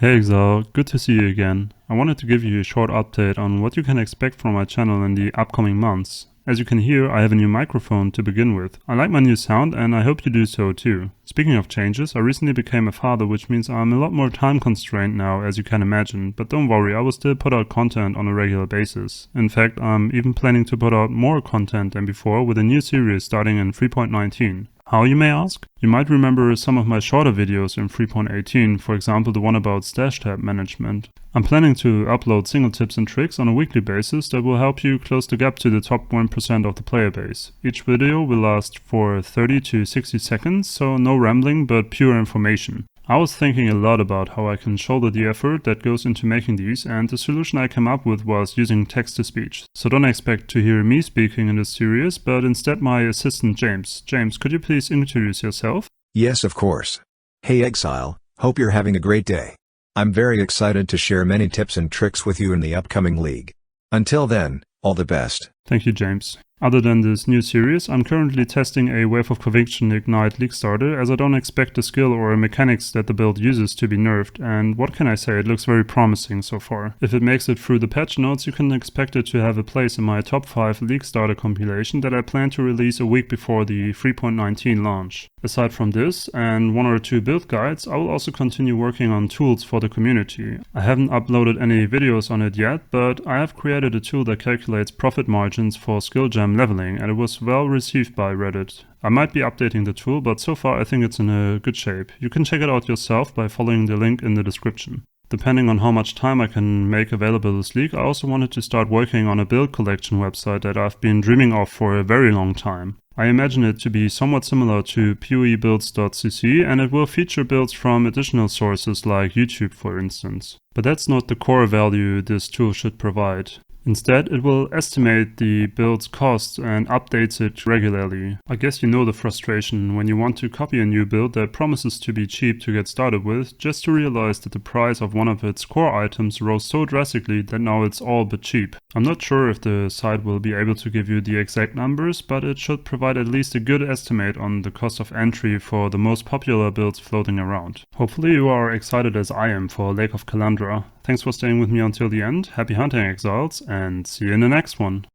Hey Exile, good to see you again. I wanted to give you a short update on what you can expect from my channel in the upcoming months. As you can hear, I have a new microphone to begin with. I like my new sound and I hope you do so too. Speaking of changes, I recently became a father, which means I'm a lot more time constrained now, as you can imagine, but don't worry, I will still put out content on a regular basis. In fact, I'm even planning to put out more content than before with a new series starting in 3.19. How, you may ask? You might remember some of my shorter videos in 3.18, for example the one about stash tab management. I'm planning to upload single tips and tricks on a weekly basis that will help you close the gap to the top 1% of the player base. Each video will last for 30 to 60 seconds, so no rambling but pure information. I was thinking a lot about how I can shoulder the effort that goes into making these, and the solution I came up with was using text-to-speech. So don't expect to hear me speaking in this series, but instead my assistant James. James, could you please introduce yourself? Yes, of course. Hey Exile, hope you're having a great day. I'm very excited to share many tips and tricks with you in the upcoming league. Until then, all the best. Thank you, James. Other than this new series, I'm currently testing a Wave of Conviction Ignite League starter, as I don't expect the skill or mechanics that the build uses to be nerfed, and what can I say, it looks very promising so far. If it makes it through the patch notes, you can expect it to have a place in my top 5 League starter compilation that I plan to release a week before the 3.19 launch. Aside from this, and 1 or 2 build guides, I will also continue working on tools for the community. I haven't uploaded any videos on it yet, but I have created a tool that calculates profit margins for skill gem leveling, and it was well received by Reddit. I might be updating the tool, but so far I think it's in a good shape. You can check it out yourself by following the link in the description. Depending on how much time I can make available this week, I also wanted to start working on a build collection website that I've been dreaming of for a very long time. I imagine it to be somewhat similar to poebuilds.cc, and it will feature builds from additional sources like YouTube, for instance. But that's not the core value this tool should provide. Instead, it will estimate the build's costs and updates it regularly. I guess you know the frustration when you want to copy a new build that promises to be cheap to get started with, just to realize that the price of one of its core items rose so drastically that now it's all but cheap. I'm not sure if the site will be able to give you the exact numbers, but it should provide at least a good estimate on the cost of entry for the most popular builds floating around. Hopefully you are excited as I am for Lake of Kalandra. Thanks for staying with me until the end, happy hunting Exiles, and see you in the next one.